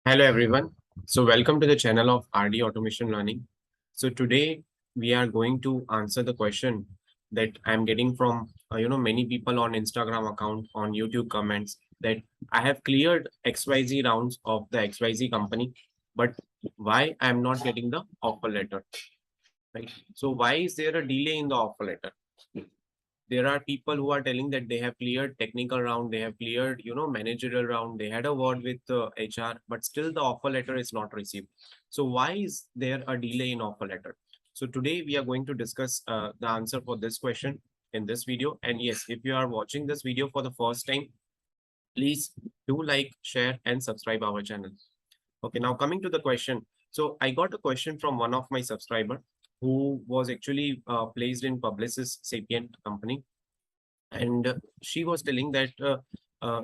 Hello everyone. So welcome to the channel of RD Automation Learning. So today we are going to answer the question that I'm getting from many people on Instagram account, on YouTube comments, that I have cleared XYZ rounds of the XYZ company, but why I'm not getting the offer letter, right? So why is there a delay in the offer letter? There are people who are telling that they have cleared technical round, they have cleared managerial round, they had a word with HR, but still the offer letter is not received. So why is there a delay in offer letter? So today we are going to discuss the answer for this question in this video. And yes, if you are watching this video for the first time, please do like, share and subscribe our channel. Okay, now coming to the question. So I got a question from one of my subscriber who was actually placed in Publicis Sapient company, and she was telling that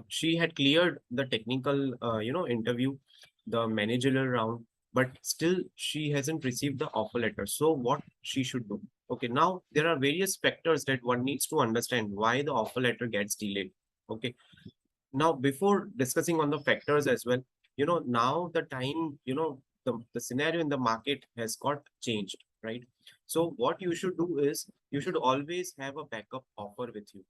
she had cleared the technical interview, the managerial round, but still she hasn't received the offer letter. So what she should do? Okay, now there are various factors that one needs to understand why the offer letter gets delayed. Okay, now before discussing on the factors as well, now the time, the scenario in the market has got changed, right? So what you should do is you should always have a backup offer with you.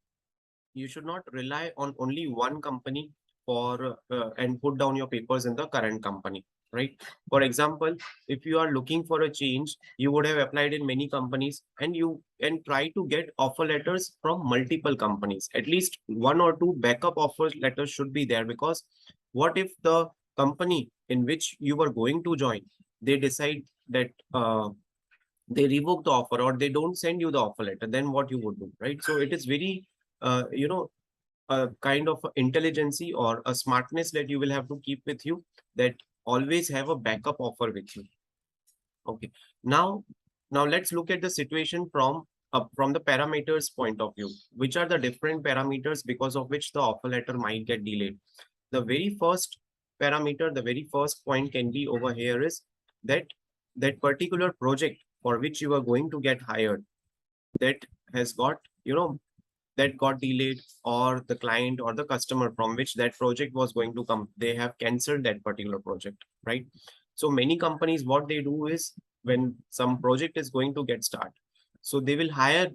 You should not rely on only one company for and put down your papers in the current company, right? For example, if you are looking for a change, you would have applied in many companies, and you can try to get offer letters from multiple companies. At least one or two backup offer letters should be there, because what if the company in which you were going to join, they decide that they revoke the offer or they don't send you the offer letter, then what you would do, right? So it is very uh, you know a kind of intelligence or a smartness that you will have to keep with you, that always have a backup offer with you. Okay, now let's look at the situation from the parameters point of view. Which are the different parameters because of which the offer letter might get delayed? The very first parameter, the very first point can be over here is that that particular project for which you are going to get hired, that has got that got delayed, or the client or the customer from which that project was going to come, they have cancelled that particular project, right? So many companies, what they do is, when some project is going to get started, so they will hire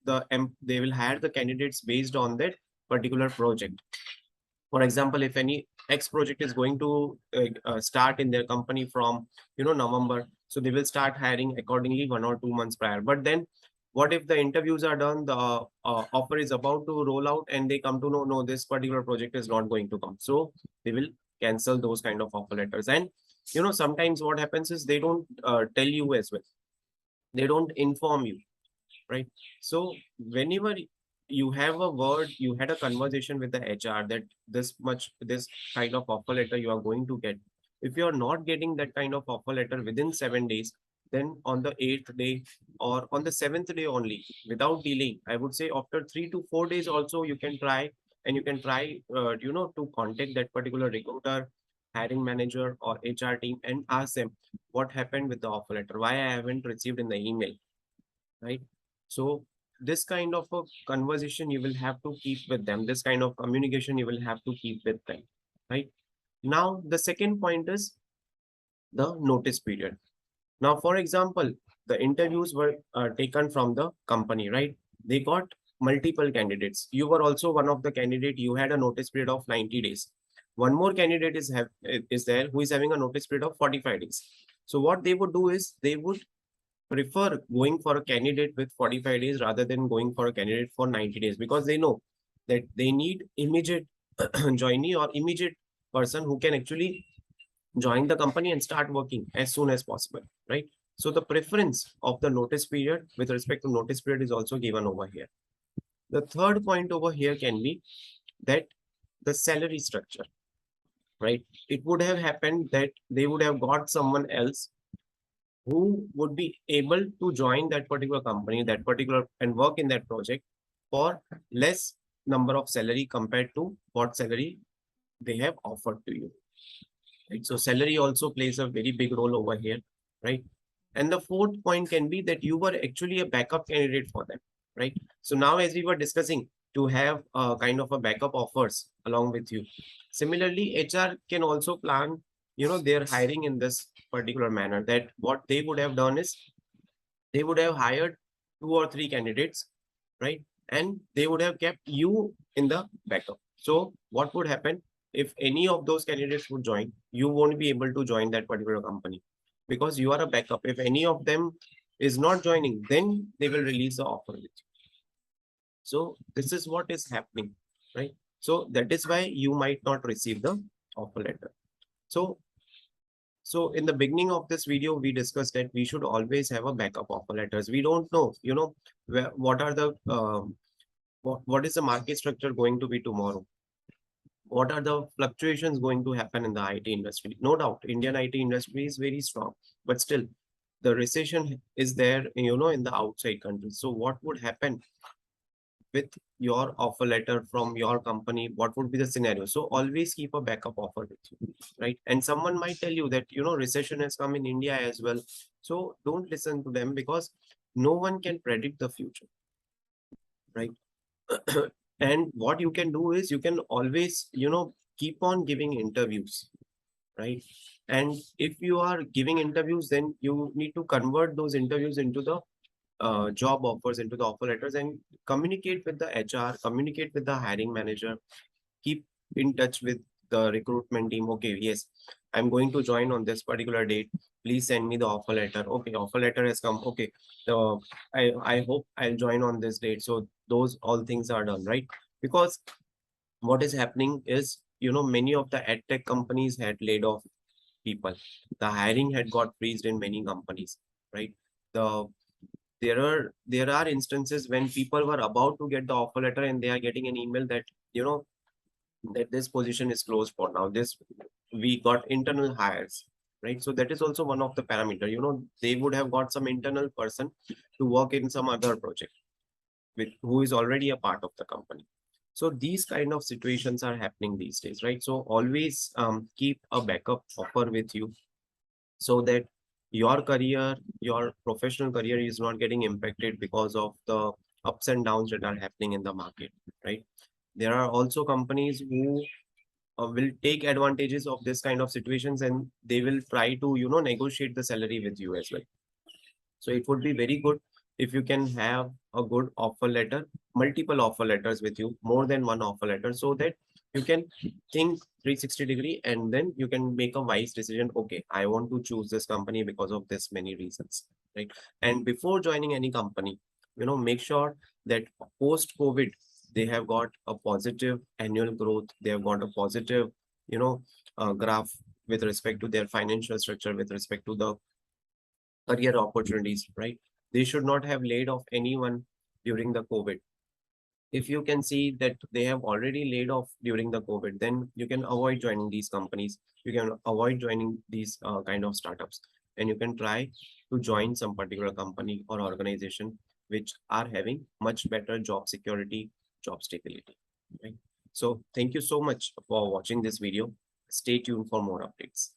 they will hire the candidates based on that particular project. For example, if any X project is going to start in their company from November, so they will start hiring accordingly 1 or 2 months prior. But then what if the interviews are done, the offer is about to roll out, and they come to know, no, this particular project is not going to come, so they will cancel those kind of offer letters. And sometimes what happens is they don't tell you as well, they don't inform you, right? So whenever you have a word, you had a conversation with the HR that this kind of offer letter you are going to get. If you are not getting that kind of offer letter within 7 days, then on the eighth day or on the seventh day only, without delaying, I would say after 3 to 4 days also, you can try, and you can try to contact that particular recruiter, hiring manager or HR team, and ask them what happened with the offer letter, why I haven't received in the email, right? So this kind of a conversation you will have to keep with them, this kind of communication you will have to keep with them, right? Now the second point is the notice period. Now, for example, the interviews were taken from the company, right? They got multiple candidates. You were also one of the candidate. You had a notice period of 90 days. One more candidate is there who is having a notice period of 45 days. So what they would do is they would prefer going for a candidate with 45 days rather than going for a candidate for 90 days, because they know that they need immediate joinee or immediate person who can actually join the company and start working as soon as possible, right? So the preference of the notice period with respect to notice period is also given over here. The third point over here can be that the salary structure, right? It would have happened that they would have got someone else who would be able to join that particular company, that particular, and work in that project for less number of salary compared to what salary they have offered to you, right? So salary also plays a very big role over here, right? And the fourth point can be that you were actually a backup candidate for them, right? So now, as we were discussing, to have a kind of a backup offers along with you. Similarly, HR can also plan, they're hiring in this particular manner, that what they would have done is they would have hired 2 or 3 candidates, right? And they would have kept you in the backup. So what would happen if any of those candidates would join, you won't be able to join that particular company because you are a backup. If any of them is not joining, then they will release the offer with you. So this is what is happening, right? So that is why you might not receive the offer letter. So in the beginning of this video, we discussed that we should always have a backup offer letters. We don't know, what are the what is the market structure going to be tomorrow? What are the fluctuations going to happen in the IT industry? No doubt, Indian IT industry is very strong, but still, the recession is there, in the outside countries. So what would happen with your offer letter from your company? What would be the scenario? So always keep a backup offer with you, right? And someone might tell you that recession has come in India as well, so don't listen to them, because no one can predict the future, right? And what you can do is you can always keep on giving interviews, right? And if you are giving interviews, then you need to convert those interviews into the job offers, into the offer letters, and communicate with the HR, communicate with the hiring manager, keep in touch with the recruitment team. Okay, yes, I'm going to join on this particular date. Please send me the offer letter. Okay, offer letter has come. Okay, so I hope I'll join on this date. So those all things are done, right? Because what is happening is, many of the edtech companies had laid off people. The hiring had got freezed in many companies, right? The there are instances when people were about to get the offer letter and they are getting an email that that this position is closed for now. This we got internal hires, right? So that is also one of the parameter. They would have got some internal person to work in some other project with who is already a part of the company. So these kind of situations are happening these days, right? So always keep a backup offer with you, so that your career, your professional career is not getting impacted because of the ups and downs that are happening in the market, right? There are also companies who will take advantages of this kind of situations, and they will try to negotiate the salary with you as well. So it would be very good if you can have a good offer letter, multiple offer letters with you, more than one offer letter, so that you can think 360-degree, and then you can make a wise decision. Okay, I want to choose this company because of this many reasons, right? And before joining any company, make sure that post COVID, they have got a positive annual growth. They have got a positive, graph with respect to their financial structure, with respect to the career opportunities, right? They should not have laid off anyone during the COVID. If you can see that they have already laid off during the COVID, then you can avoid joining these companies. You can avoid joining these kind of startups, and you can try to join some particular company or organization which are having much better job security, job stability, right? So thank you so much for watching this video. Stay tuned for more updates.